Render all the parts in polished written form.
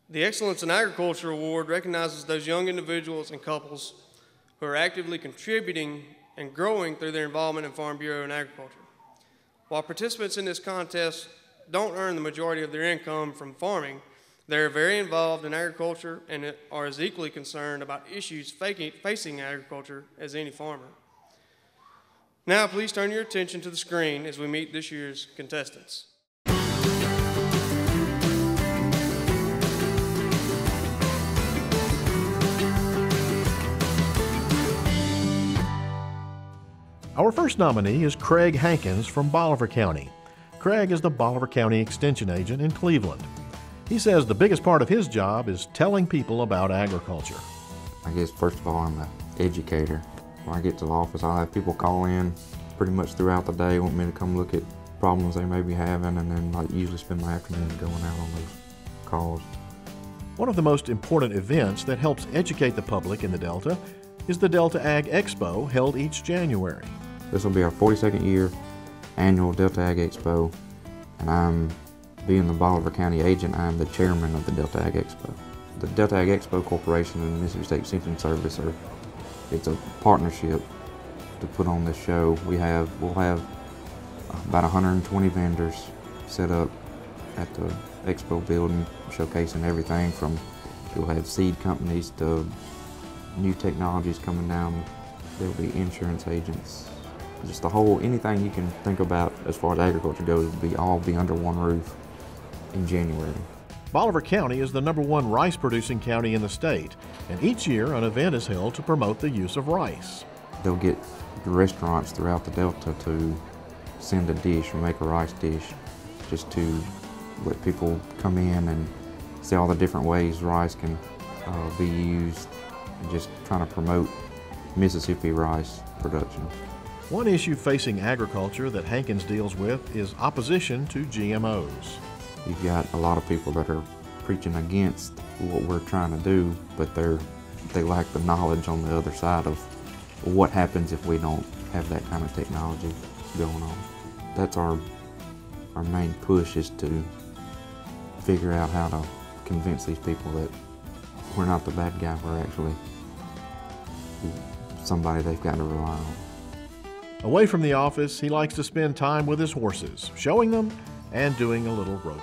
The Excellence in Agriculture Award recognizes those young individuals and couples who are actively contributing and growing through their involvement in Farm Bureau and agriculture. While participants in this contest don't earn the majority of their income from farming, they are very involved in agriculture and are as equally concerned about issues facing agriculture as any farmer. Now, please turn your attention to the screen as we meet this year's contestants. Our first nominee is Craig Hankins from Bolivar County. Craig is the Bolivar County Extension Agent in Cleveland. He says the biggest part of his job is telling people about agriculture. I guess first of all, I'm an educator. When I get to the office, I'll have people call in pretty much throughout the day, want me to come look at problems they may be having, and then I usually spend my afternoon going out on those calls. One of the most important events that helps educate the public in the Delta is the Delta Ag Expo held each January. This will be our 42nd year annual Delta Ag Expo, and I'm, being the Bolivar County agent, I'm the chairman of the Delta Ag Expo. The Delta Ag Expo Corporation and the Mississippi State Extension Service it's a partnership to put on this show. We'll have about 120 vendors set up at the Expo building, showcasing everything from, we'll have seed companies to new technologies coming down. There'll be insurance agents. Just the whole, anything you can think about as far as agriculture goes will all be under one roof in January. Bolivar County is the #1 rice producing county in the state, and each year an event is held to promote the use of rice. They'll get the restaurants throughout the Delta to send a dish or make a rice dish, just to let people come in and see all the different ways rice can be used, and just trying to promote Mississippi rice production. One issue facing agriculture that Hankins deals with is opposition to GMOs. You've got a lot of people that are preaching against what we're trying to do, but they lack the knowledge on the other side of what happens if we don't have that kind of technology going on. That's our main push, is to figure out how to convince these people that we're not the bad guy, we're actually somebody they've got to rely on. Away from the office, he likes to spend time with his horses, showing them and doing a little roping.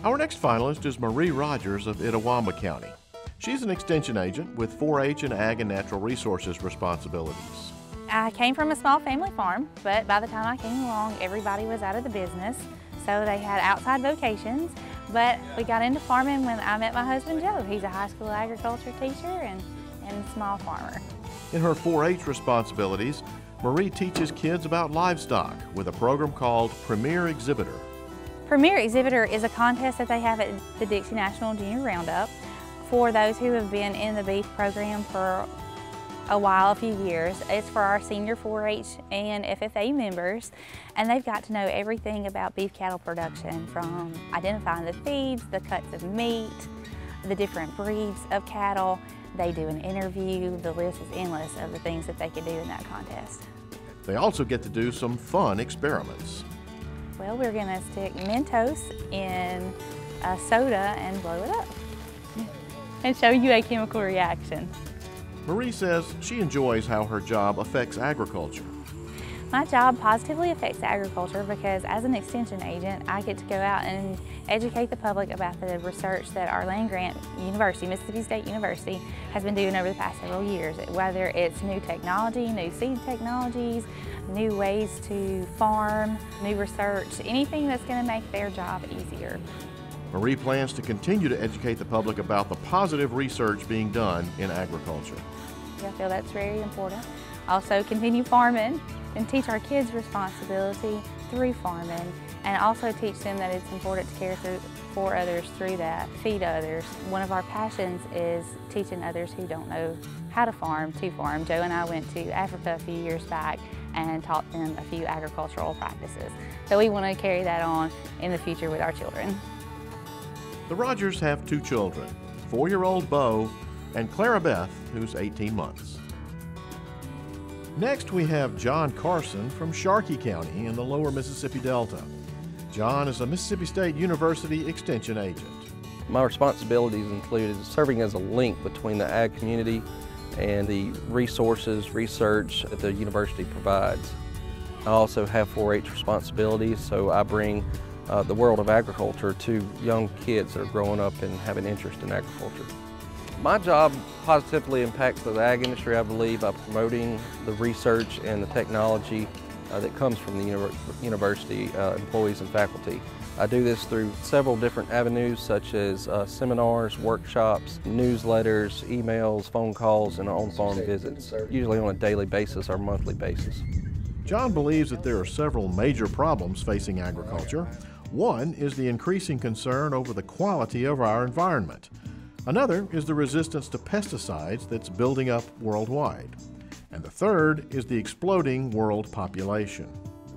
Our next finalist is Marie Rogers of Itawamba County. She's an extension agent with 4-H and Ag and Natural Resources responsibilities. I came from a small family farm, but by the time I came along, everybody was out of the business, so they had outside vocations. But we got into farming when I met my husband, Joe. He's a high school agriculture teacher and a small farmer. In her 4-H responsibilities, Marie teaches kids about livestock with a program called Premier Exhibitor. Premier Exhibitor is a contest that they have at the Dixie National Junior Roundup for those who have been in the beef program for a while, a few years. It's for our senior 4-H and FFA members, and they've got to know everything about beef cattle production, from identifying the feeds, the cuts of meat, the different breeds of cattle. They do an interview. The list is endless of the things that they can do in that contest. They also get to do some fun experiments. Well, we're going to stick Mentos in a soda and blow it up and show you a chemical reaction. Marie says she enjoys how her job affects agriculture. My job positively affects agriculture because as an extension agent, I get to go out and educate the public about the research that our land-grant university, Mississippi State University, has been doing over the past several years. Whether it's new technology, new seed technologies, new ways to farm, new research, anything that's going to make their job easier. Marie plans to continue to educate the public about the positive research being done in agriculture. I feel that's very important. Also continue farming and teach our kids responsibility through farming, and also teach them that it's important to care for others through that, feed others. One of our passions is teaching others who don't know how to farm to farm. Joe and I went to Africa a few years back and taught them a few agricultural practices. So we want to carry that on in the future with our children. The Rogers have 2 children, 4-year-old Bo and Clara Beth, who's 18 months. Next, we have John Carson from Sharkey County in the lower Mississippi Delta. John is a Mississippi State University Extension agent. My responsibilities included serving as a link between the ag community and the resources, research that the university provides. I also have 4-H responsibilities, so I bring the world of agriculture to young kids that are growing up and have an interest in agriculture. My job positively impacts the ag industry, I believe, by promoting the research and the technology that comes from the university employees and faculty. I do this through several different avenues, such as seminars, workshops, newsletters, emails, phone calls, and on-farm visits, usually on a daily basis or monthly basis. John believes that there are several major problems facing agriculture. One is the increasing concern over the quality of our environment. Another is the resistance to pesticides that's building up worldwide. And the third is the exploding world population.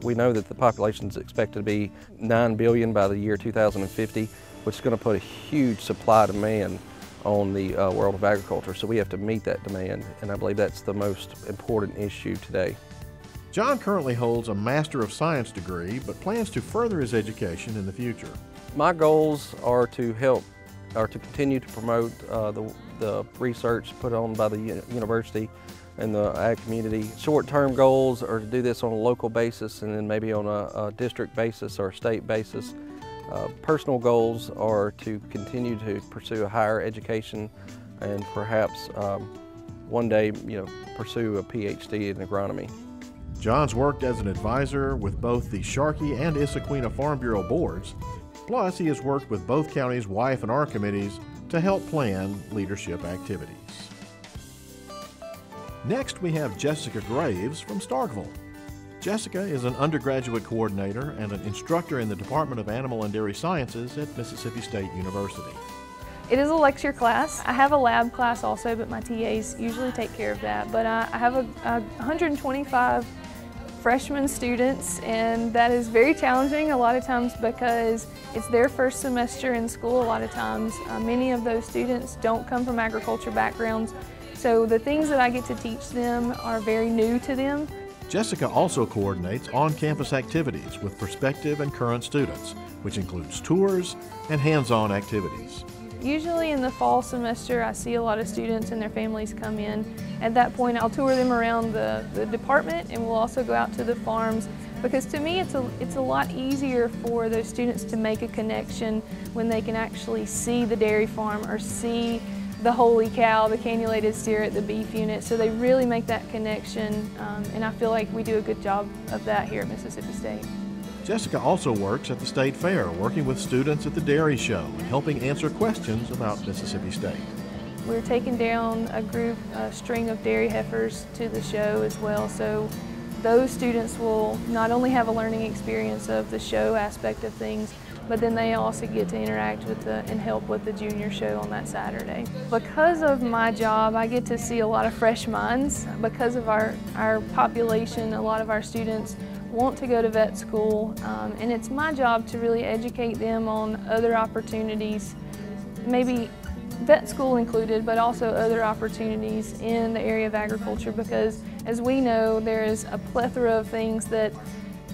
We know that the population is expected to be 9 billion by the year 2050, which is going to put a huge supply-demand on the world of agriculture. So we have to meet that demand, and I believe that's the most important issue today. John currently holds a Master of Science degree, but plans to further his education in the future. My goals are to continue to promote the research put on by the university and the ag community. Short-term goals are to do this on a local basis and then maybe on a district basis or a state basis. Personal goals are to continue to pursue a higher education and perhaps one day, pursue a PhD in agronomy. John's worked as an advisor with both the Sharkey and Issaquena Farm Bureau boards. Plus, he has worked with both counties' Y&R committees to help plan leadership activities. Next, we have Jessica Graves from Starkville. Jessica is an undergraduate coordinator and an instructor in the Department of Animal and Dairy Sciences at Mississippi State University. It is a lecture class. I have a lab class also, but my TAs usually take care of that. But I have 125 freshman students, and that is very challenging a lot of times because it's their first semester in school a lot of times. Many of those students don't come from agriculture backgrounds, so the things that I get to teach them are very new to them. Jessica also coordinates on-campus activities with prospective and current students, which includes tours and hands-on activities. Usually in the fall semester, I see a lot of students and their families come in. At that point, I'll tour them around the department, and we'll also go out to the farms, because to me it's a lot easier for those students to make a connection when they can actually see the dairy farm or see the holy cow, the cannulated steer at the beef unit. So they really make that connection, and I feel like we do a good job of that here at Mississippi State. Jessica also works at the State Fair, working with students at the dairy show and helping answer questions about Mississippi State. We're taking down a string of dairy heifers to the show as well, so those students will not only have a learning experience of the show aspect of things, but then they also get to interact with and help with the junior show on that Saturday. Because of my job, I get to see a lot of fresh minds. Because of our population, a lot of our students want to go to vet school, and it's my job to really educate them on other opportunities, maybe vet school included, but also other opportunities in the area of agriculture, because as we know, there is a plethora of things that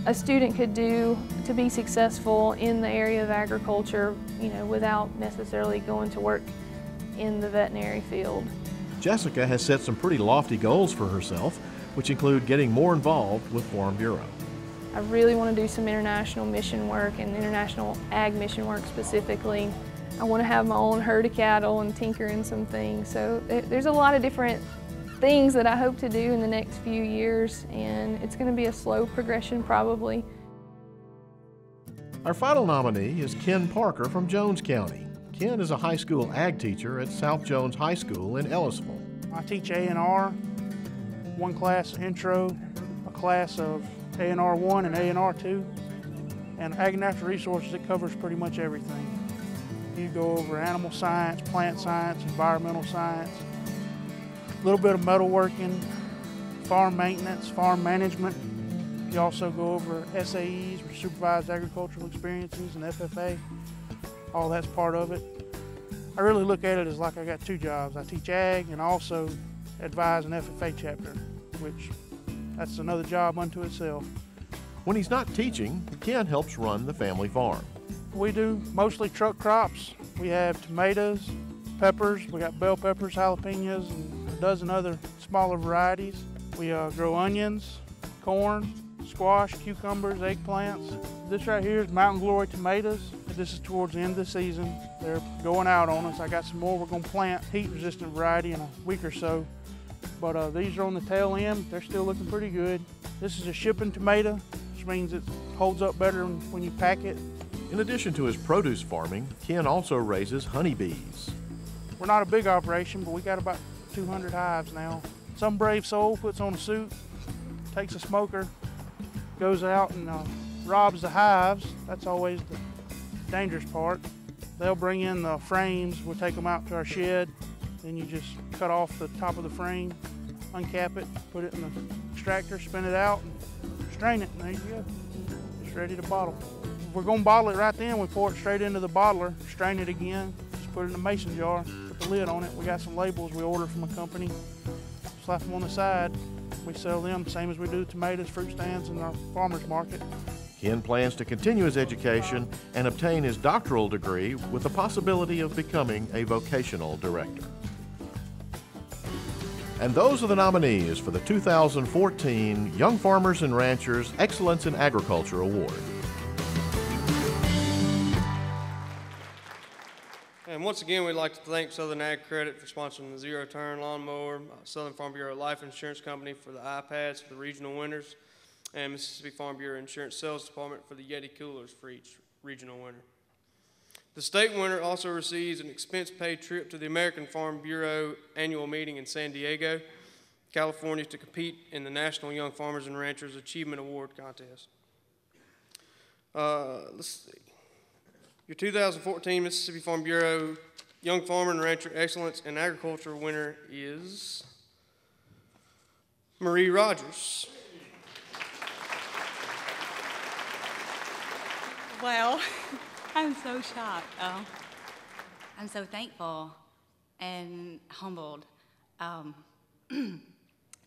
a student could do to be successful in the area of agriculture, without necessarily going to work in the veterinary field. Jessica has set some pretty lofty goals for herself, which include getting more involved with Farm Bureau. I really want to do some international mission work and international ag mission work specifically. I want to have my own herd of cattle and tinker in some things. So there's a lot of different things that I hope to do in the next few years, and it's going to be a slow progression probably. Our final nominee is Ken Parker from Jones County. Ken is a high school ag teacher at South Jones High School in Ellisville. I teach A&R, one class intro, a class of A&R 1 and A&R 2, and Ag and Natural Resources, it covers pretty much everything. You go over animal science, plant science, environmental science, a little bit of metalworking, farm maintenance, farm management. You also go over SAEs, or Supervised Agricultural Experiences, and FFA. All that's part of it. I really look at it as like I got two jobs. I teach ag and I also advise an FFA chapter, which that's another job unto itself. When he's not teaching, Ken helps run the family farm. We do mostly truck crops. We have tomatoes, peppers, we got bell peppers, jalapenos, and a dozen other smaller varieties. We grow onions, corn, squash, cucumbers, eggplants. This right here is Mountain Glory tomatoes. This is towards the end of the season. They're going out on us. I got some more we're going to plant, heat-resistant variety in a week or so. But these are on the tail end. They're still looking pretty good. This is a shipping tomato, which means it holds up better when you pack it. In addition to his produce farming, Ken also raises honeybees. We're not a big operation, but we got about 200 hives now. Some brave soul puts on a suit, takes a smoker, goes out and robs the hives. That's always the dangerous part. They'll bring in the frames, we'll take them out to our shed, then you just cut off the top of the frame, uncap it, put it in the extractor, spin it out, and strain it, and there you go. It's ready to bottle. If we're gonna bottle it right then, we pour it straight into the bottler, strain it again, just put it in a mason jar, put the lid on it. We got some labels we ordered from a company, slap them on the side. We sell them same as we do tomatoes, fruit stands, and our farmer's market. Ken plans to continue his education and obtain his doctoral degree with the possibility of becoming a vocational director. And those are the nominees for the 2014 Young Farmers and Ranchers Excellence in Agriculture Award. And once again, we'd like to thank Southern Ag Credit for sponsoring the zero-turn lawnmower, Southern Farm Bureau Life Insurance Company for the iPads for the regional winners, and Mississippi Farm Bureau Insurance Sales Department for the Yeti coolers for each regional winner. The state winner also receives an expense-paid trip to the American Farm Bureau annual meeting in San Diego, California, to compete in the National Young Farmers and Ranchers Achievement Award contest. Let's see. Your 2014 Mississippi Farm Bureau Young Farmer and Rancher Excellence in Agriculture winner is Marie Rogers. Well, I'm so shocked. I'm so thankful and humbled.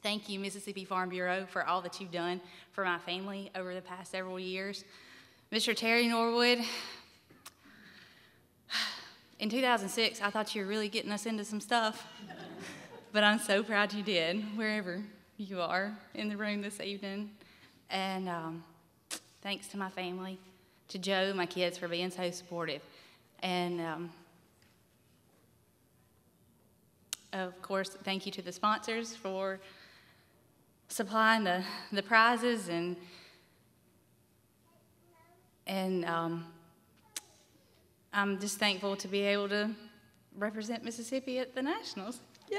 Thank you, Mississippi Farm Bureau, for all that you've done for my family over the past several years. Mr. Terry Norwood, in 2006, I thought you were really getting us into some stuff, but I'm so proud you did, wherever you are in the room this evening. And thanks to my family, to Joe, my kids, for being so supportive. And of course, thank you to the sponsors for supplying the prizes, and I'm just thankful to be able to represent Mississippi at the Nationals. Yay!